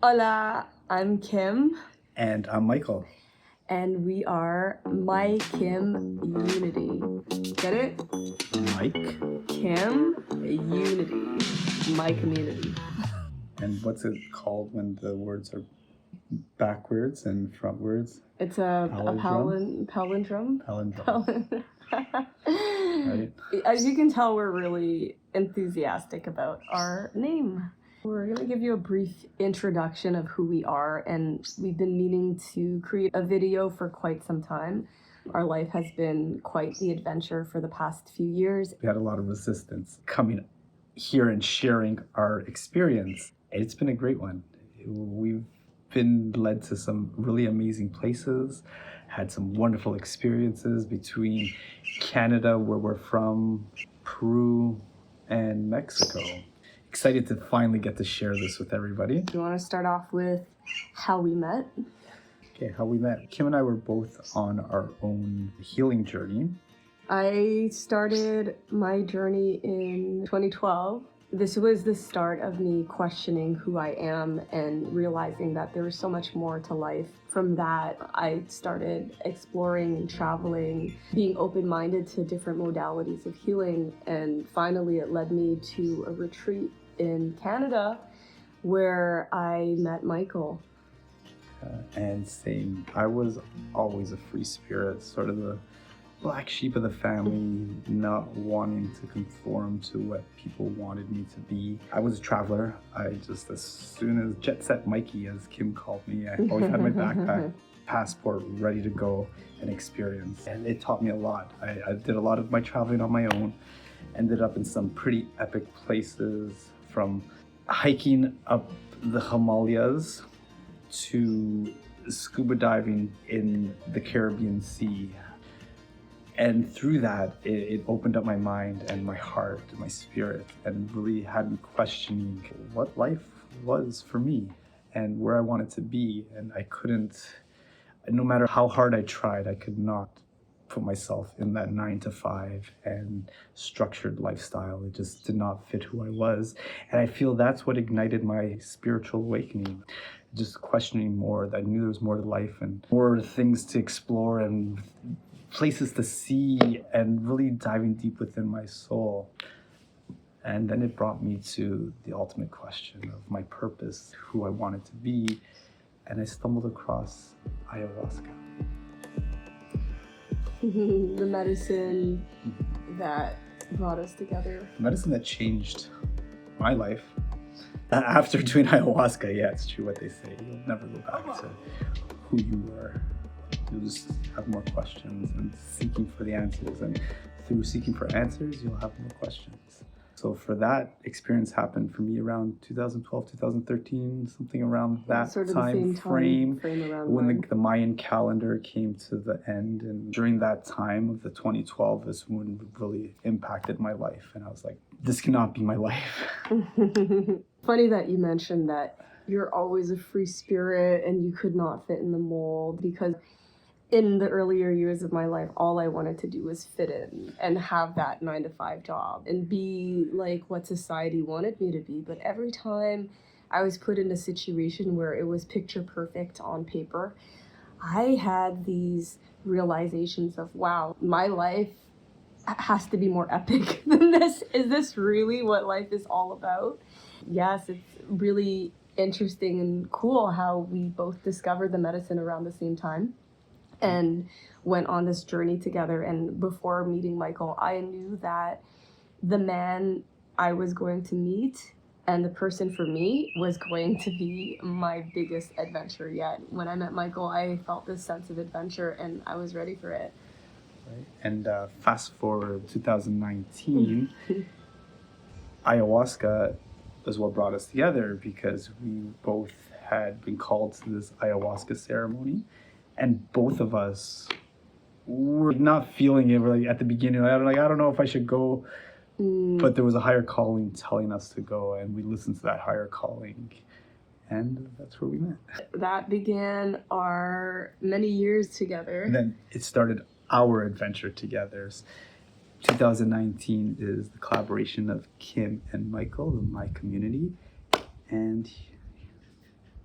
Hola, I'm Kim, And I'm Michael. and we are Mikim Unity. Get it? Mike. Kim Unity. My community. And what's it called when the words are backwards and frontwards? It's a Palindrome? palindrome. Palindrome. Right? As you can tell, we're really enthusiastic about our name. We're going to give you a brief introduction of who we are, and we've been meaning to create a video for quite some time. Our life has been quite the adventure for the past few years. We had a lot of resistance coming here and sharing our experience. It's been a great one. We've been led to some really amazing places, had some wonderful experiences between Canada, where we're from, Peru, and Mexico. Excited to finally get to share this with everybody. Do you want to start off with how we met? Okay, how we met. Kim and I were both on our own healing journey. I started my journey in 2012. This was the start of me questioning who I am and realizing that there was so much more to life. From that, I started exploring and traveling, being open-minded to different modalities of healing, and finally it led me to a retreat in Canada where I met Michael. And same, I was always a free spirit, sort of the black sheep of the family, not wanting to conform to what people wanted me to be. I was a traveler. I just, as soon as Jet Set Mikey, as Kim called me, I always had my backpack, passport ready to go and experience. And it taught me a lot. I did a lot of my traveling on my own, ended up in some pretty epic places, from hiking up the Himalayas to scuba diving in the Caribbean Sea. And through that, it opened up my mind and my heart and my spirit, and really had me questioning what life was for me and where I wanted to be. And I couldn't, no matter how hard I tried, I could not put myself in that 9-to-5 and structured lifestyle. It just did not fit who I was. And I feel that's what ignited my spiritual awakening. Just questioning more, that I knew there was more to life and more things to explore and places to see, and really diving deep within my soul. And then it brought me to the ultimate question of my purpose, who I wanted to be, and I stumbled across ayahuasca. The medicine that brought us together. Medicine that changed my life. After doing ayahuasca, yeah, it's true what they say. You'll never go back to who you were. You'll just have more questions and seeking for the answers. And through seeking for answers, you'll have more questions. So for that experience happened for me around 2012, 2013, something around that sort of time frame around when the Mayan calendar came to the end. And during that time of the 2012 is when it really impacted my life. And I was like, this cannot be my life. Funny that you mentioned that you're always a free spirit and you could not fit in the mold, because in the earlier years of my life, all I wanted to do was fit in and have that 9-to-5 job and be like what society wanted me to be. But every time I was put in a situation where it was picture perfect on paper, I had these realizations of, wow, my life has to be more epic than this. Is this really what life is all about? Yes, it's really interesting and cool how we both discovered the medicine around the same time and went on this journey together. And before meeting Michael, I knew that the man I was going to meet and the person for me was going to be my biggest adventure yet. When I met Michael, I felt this sense of adventure and I was ready for it. Right? And fast forward 2019, ayahuasca is what brought us together, because we both had been called to this ayahuasca ceremony, and both of us were not feeling it really at the beginning. I don't know if I should go, but there was a higher calling telling us to go, and we listened to that higher calling, and that's where we met. That began our many years together. And then it started our adventure together. 2019 is the collaboration of Kim and Michael, the My Community, and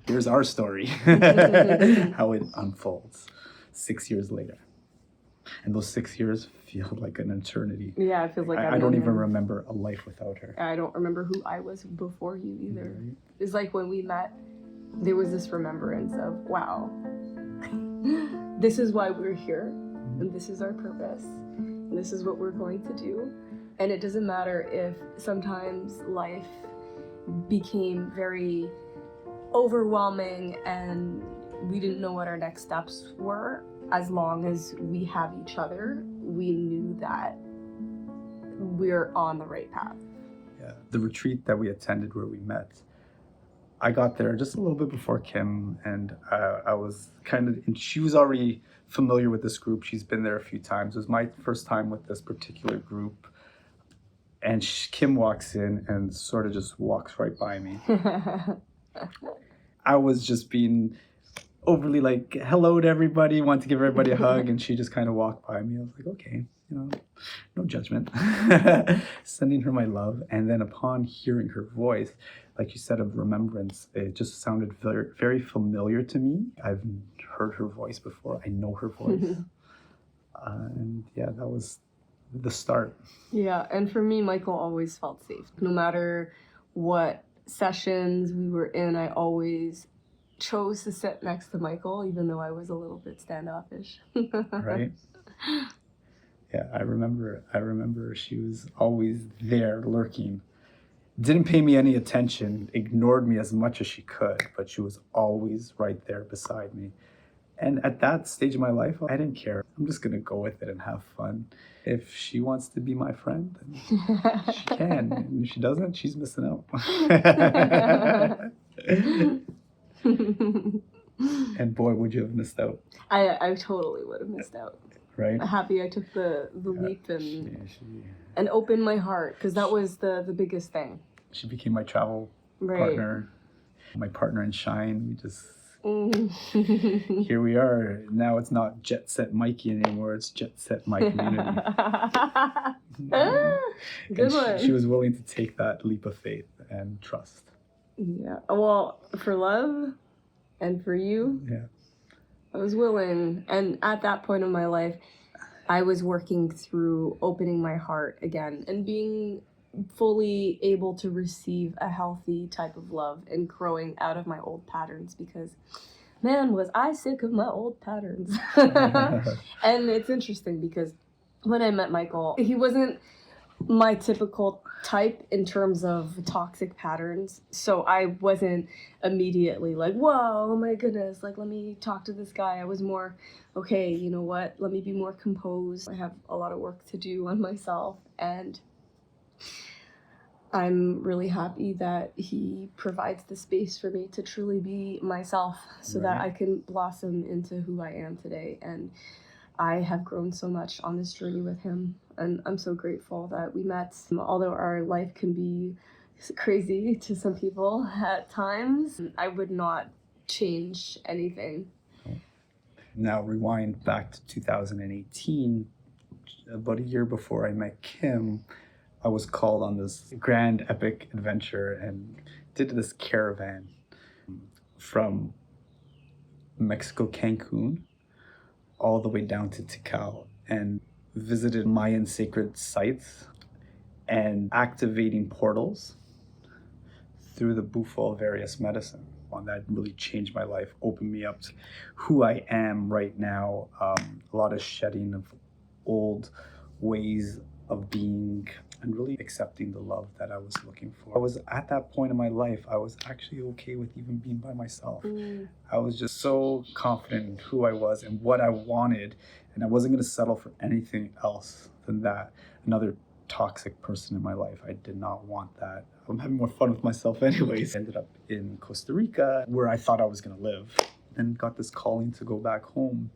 here's our story, how it unfolds 6 years later. And those 6 years feel like an eternity. Yeah, it feels like I don't even remember a life without her. I don't remember who I was before you either. Right. It's like when we met, there was this remembrance of, wow, this is why we're here, and this is our purpose, and this is what we're going to do. And it doesn't matter if sometimes life became very overwhelming and we didn't know what our next steps were. As long as we have each other, we knew that we're on the right path. Yeah. The retreat that we attended where we met, I got there just a little bit before Kim, and I was and she was already familiar with this group. She's been there a few times. It was my first time with this particular group. And Kim walks in and sort of just walks right by me. I was just being overly like, hello to everybody, want to give everybody a hug, and she just kind of walked by me. I was like, okay, no judgment. Sending her my love. And then upon hearing her voice, like you said, of remembrance, it just sounded very, very familiar to me. I've heard her voice before. I know her voice. And yeah, that was the start. Yeah, and for me, Michael always felt safe. No matter what sessions we were in, I always chose to sit next to Michael, even though I was a little bit standoffish. Right? Yeah, I remember she was always there lurking. Didn't pay me any attention, ignored me as much as she could, but she was always right there beside me. And at that stage of my life, I didn't care. I'm just going to go with it and have fun. If she wants to be my friend, then she can. And if she doesn't, she's missing out. And boy, would you have missed out. I totally would have missed out. Right? I'm happy I took the leap and opened my heart, because that was the biggest thing. She became my travel partner, my partner in shine. We just... Here we are. Now it's not Jet Set Mikey anymore. It's Jet Set Mikim Unity. Good one. She was willing to take that leap of faith and trust. Yeah. Well, for love and for you, yeah, I was willing. And at that point in my life, I was working through opening my heart again and being fully able to receive a healthy type of love and growing out of my old patterns, because man, was I sick of my old patterns. And it's interesting because when I met Michael, he wasn't my typical type in terms of toxic patterns, so I wasn't immediately like, whoa, oh my goodness, like let me talk to this guy. I was more, okay, you know what, let me be more composed. I have a lot of work to do on myself, and I'm really happy that he provides the space for me to truly be myself, so that I can blossom into who I am today. And I have grown so much on this journey with him, and I'm so grateful that we met. Although our life can be crazy to some people at times, I would not change anything. Now rewind back to 2018, about a year before I met Kim. I was called on this grand epic adventure and did this caravan from Mexico, Cancun, all the way down to Tikal, and visited Mayan sacred sites and activating portals through the bufo of various medicine. One that really changed my life, opened me up to who I am right now. A lot of shedding of old ways of being, and really accepting the love that I was looking for. I was at that point in my life, I was actually okay with even being by myself. I was just so confident in who I was and what I wanted, and I wasn't going to settle for anything else than that. Another toxic person in my life. I did not want that. I'm having more fun with myself anyways. Ended up in Costa Rica, where I thought I was going to live, and got this calling to go back home.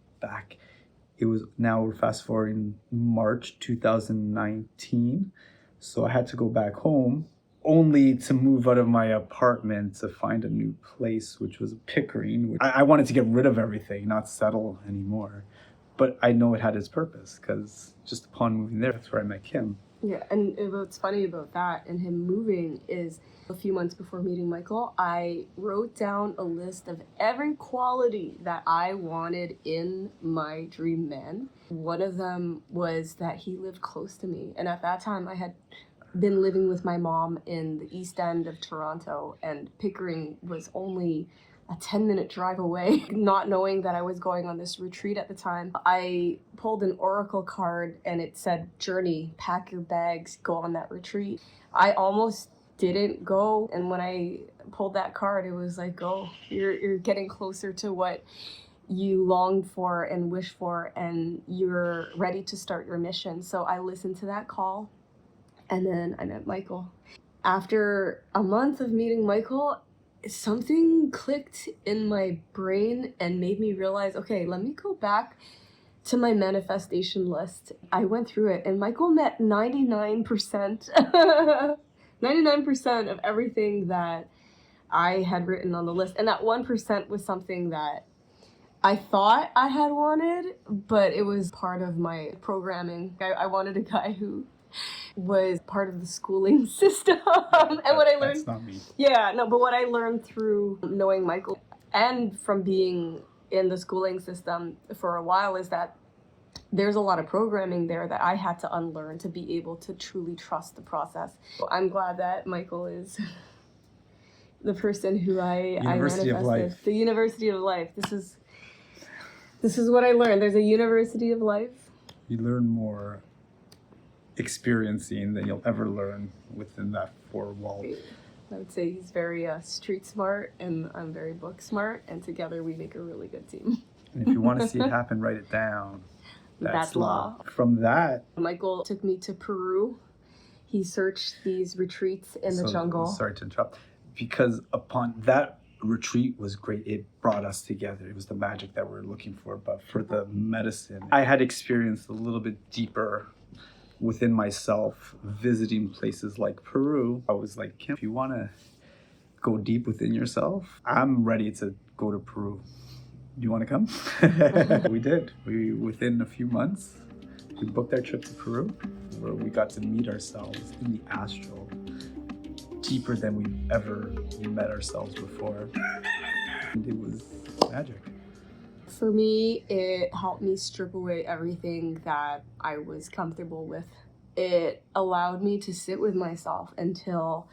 It was, now we're fast forwarding March 2019. So I had to go back home, only to move out of my apartment to find a new place, which was Pickering. I wanted to get rid of everything, not settle anymore. But I know it had its purpose, because just upon moving there, that's where I met Kim. Yeah, and what's funny about that and him moving is a few months before meeting Michael, I wrote down a list of every quality that I wanted in my dream man. One of them was that he lived close to me. And at that time, I had been living with my mom in the east end of Toronto, and Pickering was only a 10-minute drive away. Not knowing that I was going on this retreat at the time, I pulled an oracle card and it said, "Journey, pack your bags, go on that retreat." I almost didn't go, and when I pulled that card, it was like, "Go, you're getting closer to what you longed for and wish for, and you're ready to start your mission." So I listened to that call, and then I met Michael. After a month of meeting Michael, something clicked in my brain and made me realize, okay, let me go back to my manifestation list. I went through it, and Michael met 99%, 99% of everything that I had written on the list. And that 1% was something that I thought I had wanted, but it was part of my programming. I wanted a guy who was part of the schooling system. And what I learned, that's not me. Yeah, no, but what I learned through knowing Michael and from being in the schooling system for a while is that there's a lot of programming there that I had to unlearn to be able to truly trust the process. I'm glad that Michael is the person who I University of manifested. life. The University of Life. This is what I learned. There's a University of Life. You learn more experiencing than you'll ever learn within that four wall. I would say he's very street smart, and I'm very book smart, and together we make a really good team. And if you want to see it happen, write it down. That's law. From that, Michael took me to Peru. He searched these retreats in the jungle. Sorry to interrupt. Because upon that retreat was great. It brought us together. It was the magic that we were looking for. But for the medicine, I had experienced a little bit deeper within myself, visiting places like Peru. I was like, Kim, if you want to go deep within yourself, I'm ready to go to Peru. Do you want to come? We did. Within a few months, we booked our trip to Peru, where we got to meet ourselves in the astral, deeper than we've ever met ourselves before. And it was magic. For me, it helped me strip away everything that I was comfortable with. It allowed me to sit with myself until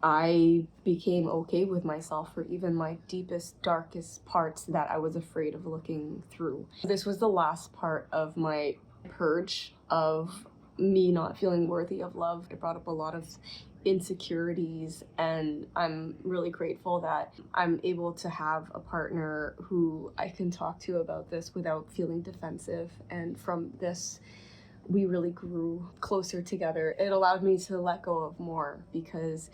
I became okay with myself for even my deepest, darkest parts that I was afraid of looking through. This was the last part of my purge of me not feeling worthy of love. It brought up a lot of insecurities, and I'm really grateful that I'm able to have a partner who I can talk to about this without feeling defensive. And from this, we really grew closer together. It allowed me to let go of more, because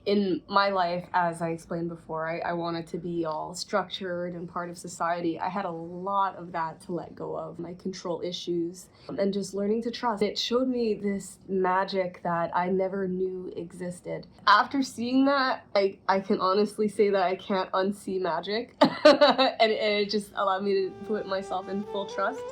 in my life, as I explained before, I wanted to be all structured and part of society. I had a lot of that to let go of, my control issues, and just learning to trust. It showed me this magic that I never knew existed. After seeing that, I can honestly say that I can't unsee magic. And it just allowed me to put myself in full trust,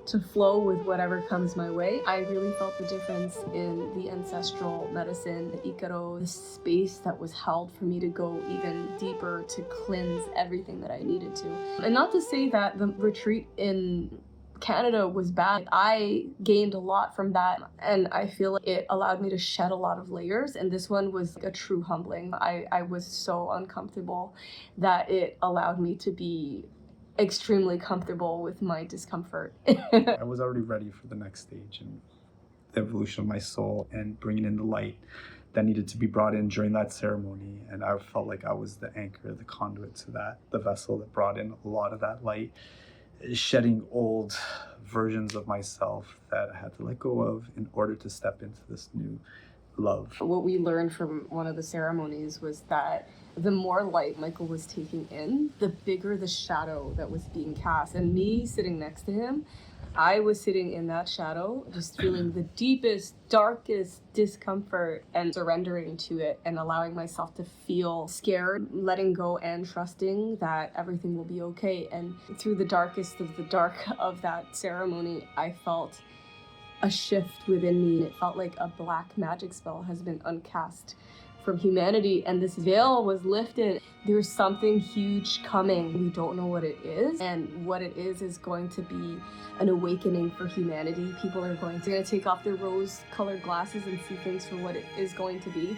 to flow with whatever comes my way. I really felt the difference in the ancestral medicine, the Icaro, the space that was held for me to go even deeper, to cleanse everything that I needed to. And not to say that the retreat in Canada was bad. I gained a lot from that, and I feel like it allowed me to shed a lot of layers, and this one was a true humbling. I was so uncomfortable that it allowed me to be extremely comfortable with my discomfort. I was already ready for the next stage and the evolution of my soul and bringing in the light that needed to be brought in during that ceremony. And I felt like I was the anchor, the conduit to that, the vessel that brought in a lot of that light, shedding old versions of myself that I had to let go of in order to step into this new love. What we learned from one of the ceremonies was that the more light Michael was taking in, the bigger the shadow that was being cast. And me sitting next to him, I was sitting in that shadow, just feeling the deepest, darkest discomfort and surrendering to it and allowing myself to feel scared, letting go and trusting that everything will be okay. And through the darkest of the dark of that ceremony, I felt a shift within me. It felt like a black magic spell has been uncast from humanity, and this veil was lifted. There's something huge coming. We don't know what it is, and what it is going to be an awakening for humanity. People are going to take off their rose-colored glasses and see things for what it is going to be.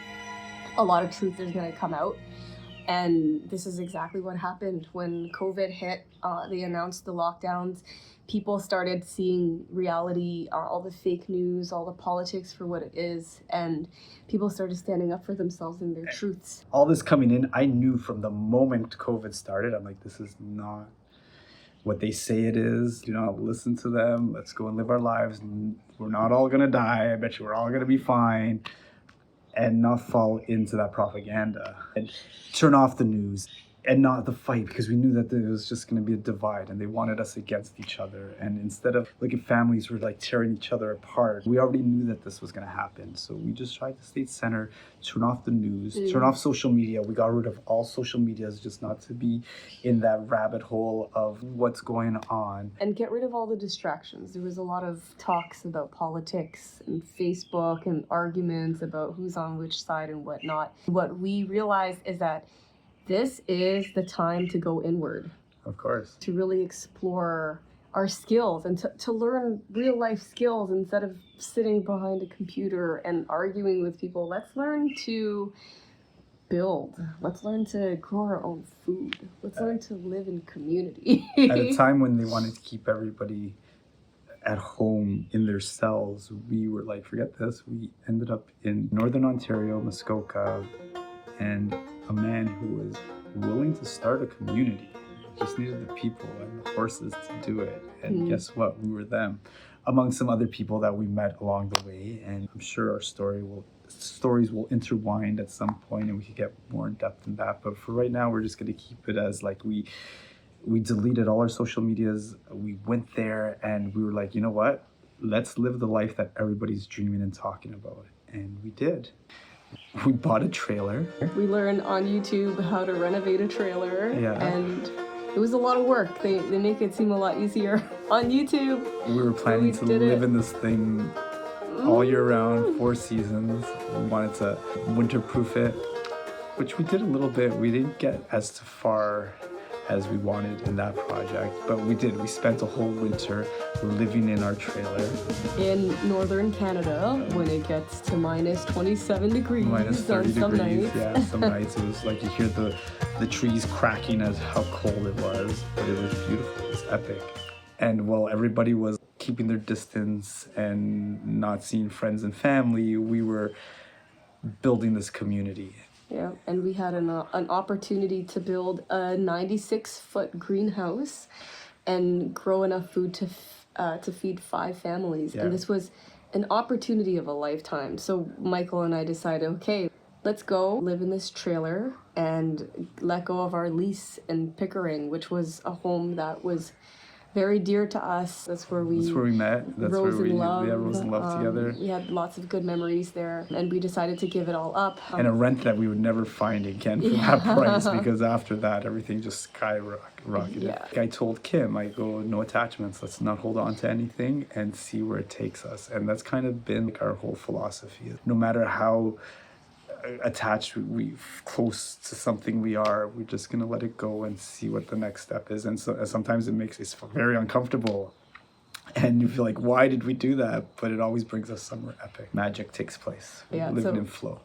A lot of truth is going to come out. And this is exactly what happened when COVID hit. They announced the lockdowns. People started seeing reality, all the fake news, all the politics for what it is, and people started standing up for themselves and their truths. All this coming in, I knew from the moment COVID started, I'm like, this is not what they say it is. Do not listen to them. Let's go and live our lives. We're not all gonna die. I bet you we're all gonna be fine. And not fall into that propaganda and turn off the news and not the fight, because we knew that there was just going to be a divide and they wanted us against each other. And instead of looking, families were like tearing each other apart. We already knew that this was going to happen. So we just tried to stay center, turn off the news, turn off social media. We got rid of all social medias just not to be in that rabbit hole of what's going on. And get rid of all the distractions. There was a lot of talks about politics and Facebook and arguments about who's on which side and whatnot. What we realized is that this is the time to go inward. Of course. To really explore our skills and to learn real life skills instead of sitting behind a computer and arguing with people. Let's learn to build. Let's learn to grow our own food. Let's learn to live in community. At a time when they wanted to keep everybody at home in their cells, we were like, forget this. We ended up in Northern Ontario, Muskoka, and a man who was willing to start a community. Just needed the people and the horses to do it. And guess what? We were them, among some other people that we met along the way. And I'm sure our stories will intertwine at some point, and we could get more in depth in that. But for right now, we're just going to keep it as like we deleted all our social medias. We went there and we were like, you know what? Let's live the life that everybody's dreaming and talking about. And we did. We bought a trailer. We learned on YouTube how to renovate a trailer. Yeah. And it was a lot of work. They make it seem a lot easier on YouTube. We were planning to live in this thing all year round, 4 seasons. We wanted to winterproof it, which we did a little bit. We didn't get as far as we wanted in that project, but we did. We spent a whole winter living in our trailer. In northern Canada, when it gets to minus 27 degrees minus 30 on some degrees, nights. yeah, some nights it was like you hear the trees cracking as how cold it was, but it was beautiful, it was epic. And while everybody was keeping their distance and not seeing friends and family, we were building this community. Yeah, and we had an opportunity to build a 96-foot greenhouse and grow enough food to feed 5 families. Yeah. And this was an opportunity of a lifetime. So Michael and I decided, okay, let's go live in this trailer and let go of our lease in Pickering, which was a home that was very dear to us. That's where we met. That's rose where we in love. rose in love together. We had lots of good memories there, and we decided to give it all up. And a rent that we would never find again for that price, because after that, everything just skyrocketed. Yeah. I told Kim, I go, no attachments. Let's not hold on to anything and see where it takes us. And that's kind of been like our whole philosophy. No matter how attached we close to something we are, we're just gonna let it go and see what the next step is. And so sometimes it very uncomfortable, and you feel like, why did we do that? But it always brings us somewhere epic. Magic takes place. Yeah, Living in flow.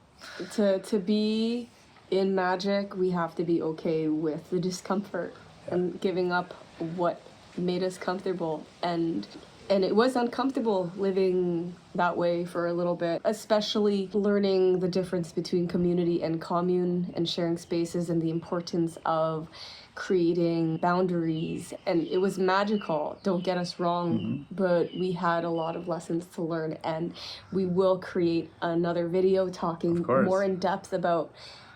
To be in magic, we have to be okay with the discomfort and giving up what made us comfortable. And it was uncomfortable living that way for a little bit, especially learning the difference between community and commune and sharing spaces and the importance of creating boundaries. And it was magical, don't get us wrong, but we had a lot of lessons to learn, and we will create another video talking more in depth about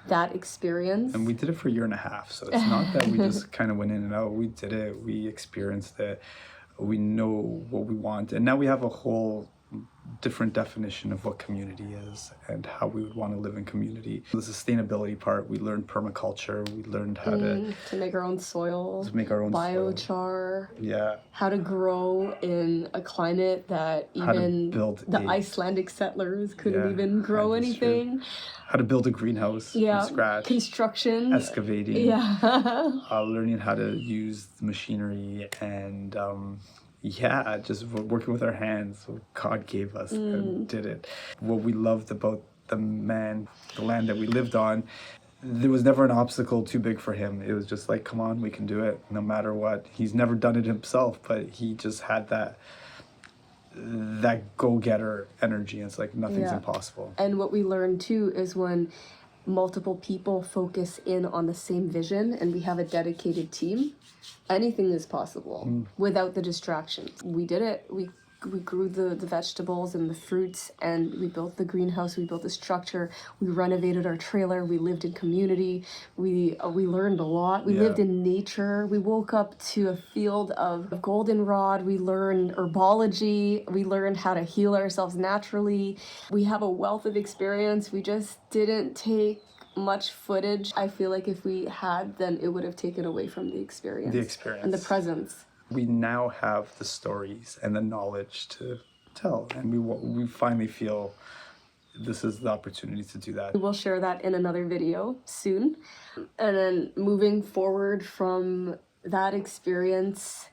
that experience. And we did it for a year and a half, so it's not that we just kind of went in and out. We did it, we experienced it. We know what we want, and now we have a whole different definition of what community is and how we would want to live in community. The sustainability part, we learned permaculture, we learned how to make our own soil, biochar, how to grow in a climate that even the Icelandic settlers couldn't even grow anything. How to build a greenhouse from scratch. Construction. Excavating. Learning how to use the machinery and just working with our hands. What God gave us and did it. What we loved about the land that we lived on, there was never an obstacle too big for him. It was just like, come on, we can do it no matter what. He's never done it himself, but he just had that go-getter energy. It's like nothing's impossible. And what we learned too is when multiple people focus in on the same vision and we have a dedicated team, anything is possible without the distractions. We did it. We grew the vegetables and the fruits, and we built the greenhouse, we built the structure, we renovated our trailer, we lived in community, we learned a lot. We lived in nature. We woke up to a field of goldenrod. We learned herbology. We learned how to heal ourselves naturally. We have a wealth of experience. We just didn't take much footage. I feel like if we had, then it would have taken away from the experience. And the presence. We now have the stories and the knowledge to tell, and we finally feel this is the opportunity to do that. We'll share that in another video soon. And then moving forward from that experience,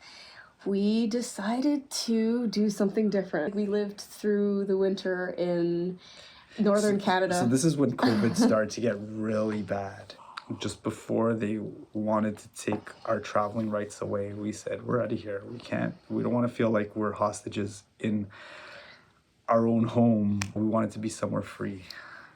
we decided to do something different. We lived through the winter in northern Canada. So this is when COVID started to get really bad. Just before they wanted to take our traveling rights away, we said, we're out of here. We don't want to feel like we're hostages in our own home. We wanted to be somewhere free.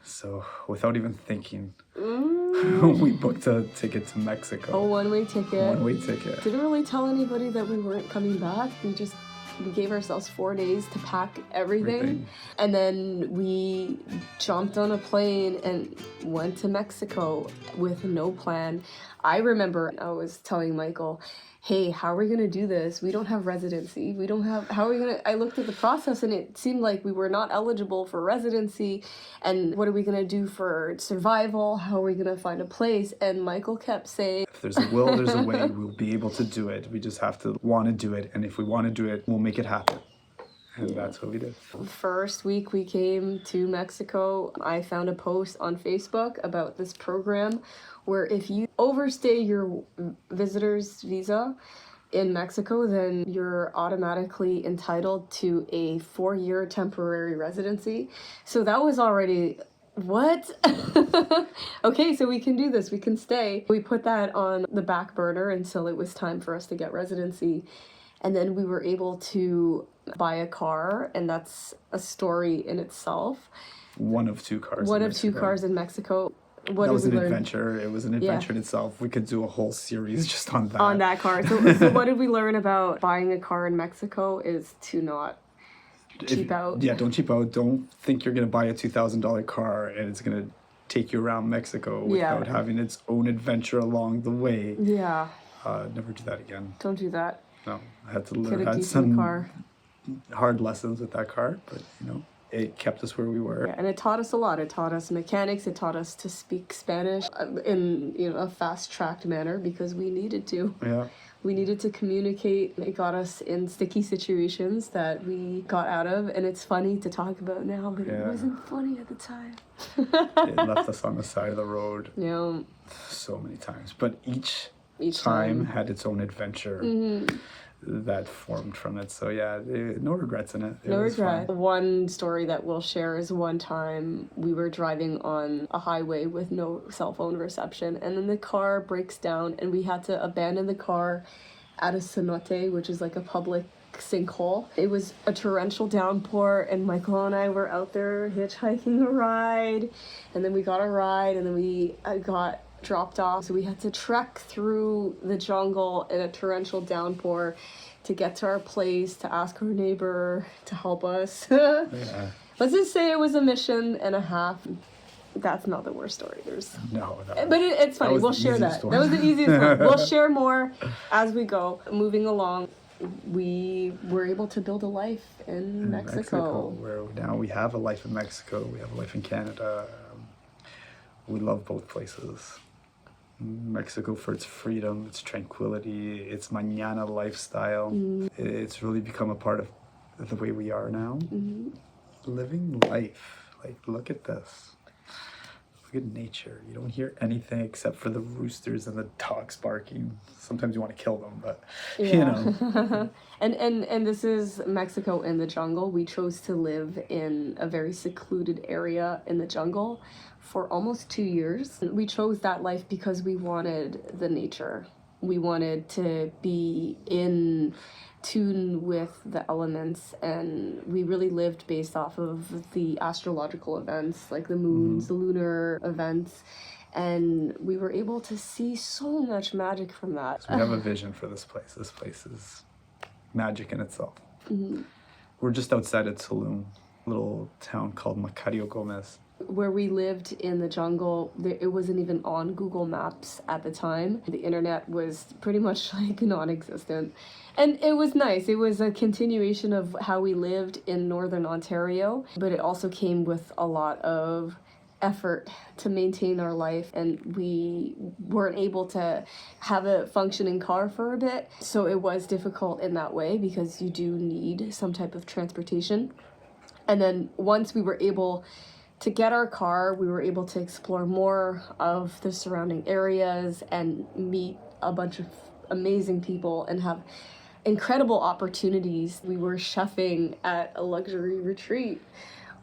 So without even thinking, we booked a ticket to Mexico. A one-way ticket. One-way ticket. Didn't really tell anybody that we weren't coming back. We gave ourselves 4 days to pack everything. And then we jumped on a plane and went to Mexico with no plan. I remember I was telling Michael, hey, how are we going to do this? We don't have residency. How are we going to, I looked at the process and it seemed like we were not eligible for residency. And what are we going to do for survival? How are we going to find a place? And Michael kept saying, if there's a will, there's a way. We'll be able to do it. We just have to want to do it. And if we want to do it, we'll make it happen. And that's what we did. First week we came to Mexico, I found a post on Facebook about this program where if you overstay your visitor's visa in Mexico, then you're automatically entitled to a 4-year temporary residency. So that was already, what? Okay, so we can do this, we can stay. We put that on the back burner until it was time for us to get residency. And then we were able to buy a car, and that's a story in itself. One of two cars. One of two cars in Mexico. That was an adventure. It was an adventure in itself. We could do a whole series just on that. On that car. So what did we learn about buying a car in Mexico is to not cheap out. Yeah, don't cheap out. Don't think you're going to buy a $2,000 car and it's going to take you around Mexico without having its own adventure along the way. Yeah. Never do that again. Don't do that. No, I had to learn. Had some hard lessons with that car, but it kept us where we were. Yeah, and it taught us a lot. It taught us mechanics. It taught us to speak Spanish in a fast-tracked manner because we needed to. Yeah. We needed to communicate. It got us in sticky situations that we got out of, and it's funny to talk about now, but it wasn't funny at the time. It left us on the side of the road. Yeah. So many times, but each time had its own adventure. That formed from it. So no regrets in it. No regret. One story that we'll share is one time we were driving on a highway with no cell phone reception, and then the car breaks down and we had to abandon the car at a cenote, which is like a public sinkhole. It was a torrential downpour and Michael and I were out there hitchhiking a ride, and then we got a ride and then we got dropped off, so we had to trek through the jungle in a torrential downpour to get to our place, to ask our neighbor to help us. Let's just say it was a mission and a half. That's not the worst story. It's funny. We'll share that. That was the easiest one. We'll share more as we go. Moving along, we were able to build a life in Mexico. Where now we have a life in Mexico, we have a life in Canada. We love both places. Mexico for its freedom, its tranquility, its mañana lifestyle. It's really become a part of the way we are now. Living life. Like, look at this. Look at nature. You don't hear anything except for the roosters and the dogs barking. Sometimes you want to kill them, but you know. and this is Mexico in the jungle. We chose to live in a very secluded area in the jungle for almost 2 years. We chose that life because we wanted the nature. We wanted to be in tune with the elements, and we really lived based off of the astrological events, like the moons, the lunar events, and we were able to see so much magic from that. So we have a vision for this place. This place is magic in itself. We're just outside of Tulum, a little town called Macario Gomez. Where we lived in the jungle, it wasn't even on Google Maps at the time. The internet was pretty much like non-existent. And it was nice. It was a continuation of how we lived in Northern Ontario, but it also came with a lot of effort to maintain our life, and we weren't able to have a functioning car for a bit. So it was difficult in that way because you do need some type of transportation. And then once we were able to get our car, we were able to explore more of the surrounding areas and meet a bunch of amazing people and have incredible opportunities. We were chefing at a luxury retreat.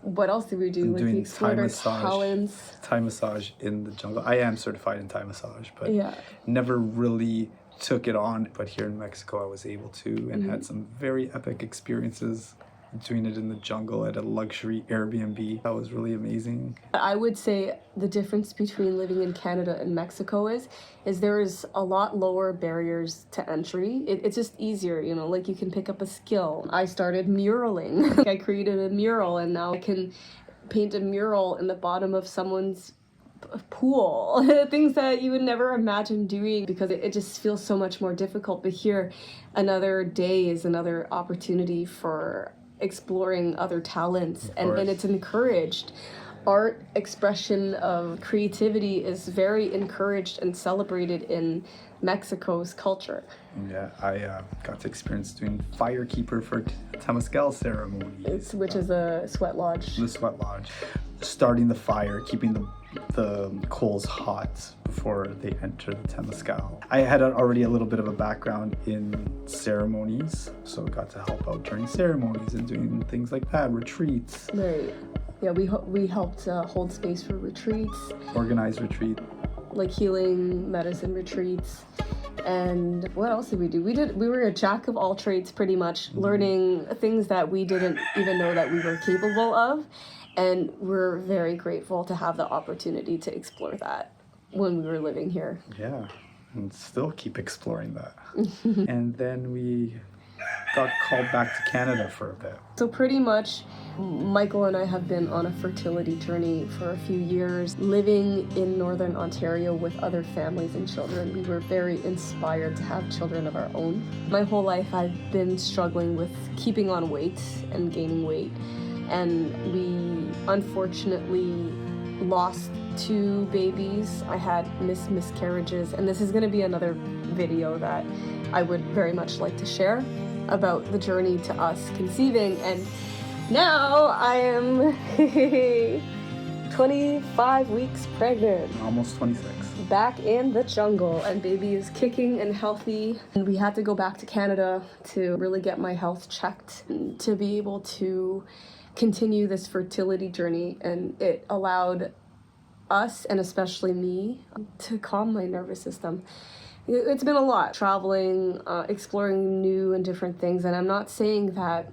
What else did we do? Like, we explored our talents. Thai massage in the jungle. I am certified in Thai massage, but Yeah. never really took it on. But here in Mexico, I was able to, and had some very epic experiences doing it in the jungle at a luxury Airbnb. That was really amazing. I would say the difference between living in Canada and Mexico is there is a lot lower barriers to entry. It's just easier, you know, like you can pick up a skill. I started muraling. I created a mural, and now I can paint a mural in the bottom of someone's pool. Things that you would never imagine doing because it just feels so much more difficult. But here, another day is another opportunity for exploring other talents, and it's encouraged. Art expression of creativity is very encouraged and celebrated in Mexico's culture. Yeah, I got to experience doing firekeeper for Temazcal ceremonies. Which is a sweat lodge. The sweat lodge. Starting the fire, keeping the coals hot before they enter the Temazcal. I had already a little bit of a background in ceremonies, so I got to help out during ceremonies and doing things like that, retreats. Right. Yeah, we helped hold space for retreats. Organize retreat. Like healing medicine retreats. And what else did we do? We were a jack of all trades pretty much, learning things that we didn't even know that we were capable of. And we're very grateful to have the opportunity to explore that when we were living here. Yeah, and still keep exploring that. And then we got called back to Canada for a bit. So pretty much, Michael and I have been on a fertility journey for a few years, living in Northern Ontario with other families and children. We were very inspired to have children of our own. My whole life I've been struggling with keeping on weight and gaining weight. And we unfortunately lost 2 babies. I had miscarriages, and this is going to be another video that I would very much like to share about the journey to us conceiving. And now I am 25 weeks pregnant. Almost 26. Back in the jungle, and baby is kicking and healthy. And we had to go back to Canada to really get my health checked to be able to continue this fertility journey, and it allowed us, and especially me, to calm my nervous system. It's been a lot, traveling, exploring new and different things, and I'm not saying that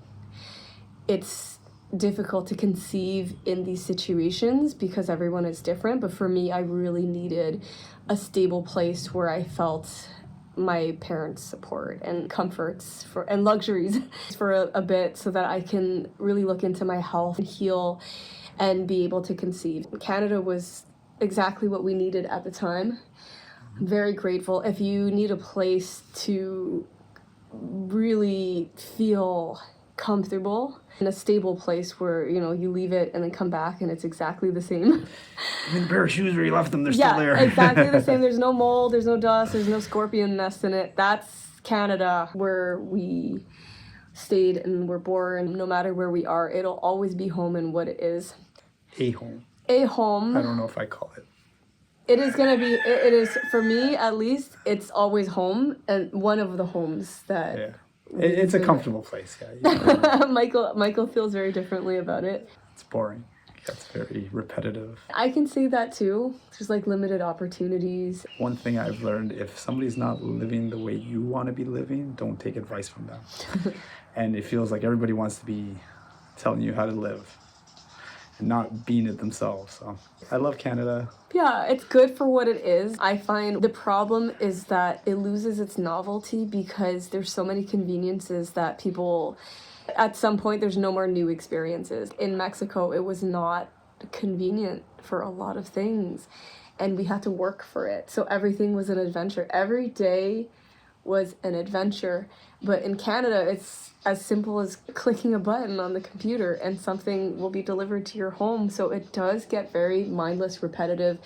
it's difficult to conceive in these situations because everyone is different, but for me, I really needed a stable place where I felt my parents' support and comforts and luxuries for a bit, so that I can really look into my health and heal and be able to conceive. Canada was exactly what we needed at the time. I'm very grateful. If you need a place to really feel comfortable in a stable place where, you know, you leave it and then come back and it's exactly the same. Even a pair of shoes where you left them, they're still there. Exactly the same. There's no mold, there's no dust, there's no scorpion nest in it. That's Canada, where we stayed and were born. No matter where we are, it'll always be home in what it is. A home. A home. I don't know if I call it. It is going to be, it is, for me at least, it's always home, and one of the homes that... Yeah. It's a comfortable place, yeah. Michael feels very differently about it. It's boring. It's very repetitive. I can say that too. There's like limited opportunities. One thing I've learned, if somebody's not living the way you want to be living, don't take advice from them. And it feels like everybody wants to be telling you how to live and not being it themselves. So I love Canada. Yeah, it's good for what it is. I find the problem is that it loses its novelty because there's so many conveniences that people, at some point, there's no more new experiences. In Mexico, it was not convenient for a lot of things, and we had to work for it. So everything was an adventure. Every day was an adventure. But in Canada, it's as simple as clicking a button on the computer and something will be delivered to your home. So it does get very mindless, repetitive.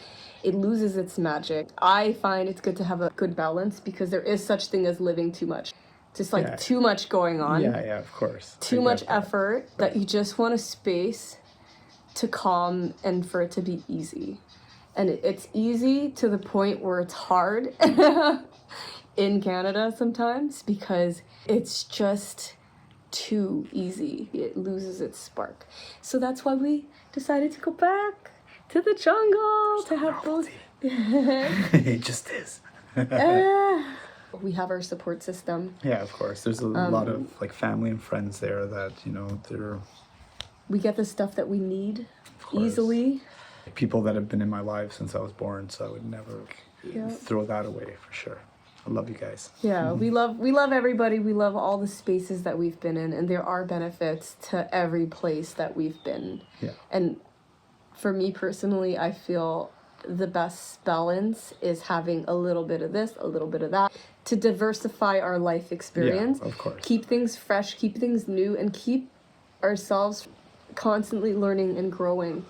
It loses its magic. I find it's good to have a good balance because there is such thing as living too much. Just like too much going on. Yeah, of course. Too much effort that you just want a space to calm and for it to be easy. And it's easy to the point where it's hard in Canada sometimes because it's just too easy. It loses its spark. So that's why we decided to go back to the jungle to have both. It just is. We have our support system. Yeah, of course. There's a lot of like family and friends there that, you know, we get the stuff that we need easily. People that have been in my life since I was born, so I would never throw that away for sure. I love you guys. Yeah, we love everybody. We love all the spaces that we've been in, and there are benefits to every place that we've been. Yeah. And for me personally, I feel the best balance is having a little bit of this, a little bit of that, to diversify our life experience. Yeah, of course. Keep things fresh, keep things new, and keep ourselves constantly learning and growing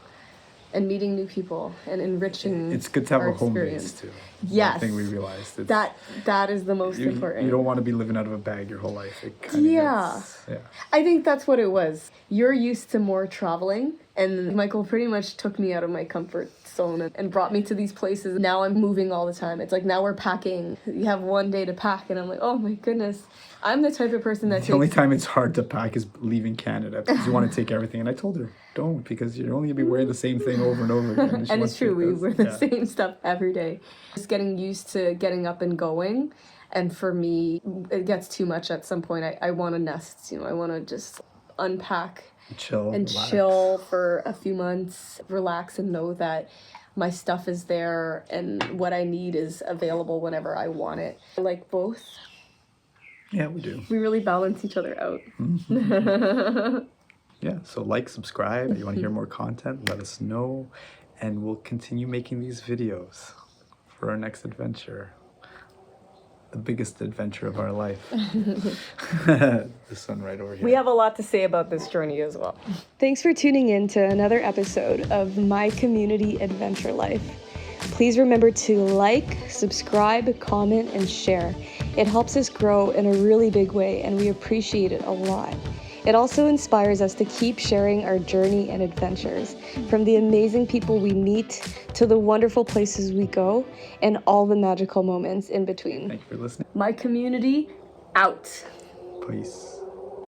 and meeting new people and enriching. It's good to have our a home experience. base too. Yes. One thing we realized. That is the most important. You don't want to be living out of a bag your whole life. It gets, I think that's what it was. You're used to more traveling, and Michael pretty much took me out of my comfort zone and brought me to these places. Now I'm moving all the time. It's like now we're packing. You have one day to pack, and I'm like, oh my goodness. I'm the type of person that the only time it's hard to pack is leaving Canada because you want to take everything. And I told her, don't, because you're only gonna be wearing the same thing over and over again. And it's true, we wear the same stuff every day. Just getting used to getting up and going. And for me, it gets too much at some point. I want to nest, you know, I want to just unpack and chill for a few months, relax and know that my stuff is there and what I need is available whenever I want it. I like both. Yeah, we do. We really balance each other out. Mm-hmm. Yeah, so like, subscribe. You want to hear more content, let us know. And we'll continue making these videos for our next adventure. The biggest adventure of our life. This one right over here. We have a lot to say about this journey as well. Thanks for tuning in to another episode of My Community Adventure Life. Please remember to like, subscribe, comment, and share. It helps us grow in a really big way, and we appreciate it a lot. It also inspires us to keep sharing our journey and adventures, from the amazing people we meet to the wonderful places we go and all the magical moments in between. Thank you for listening. My community, out. Peace.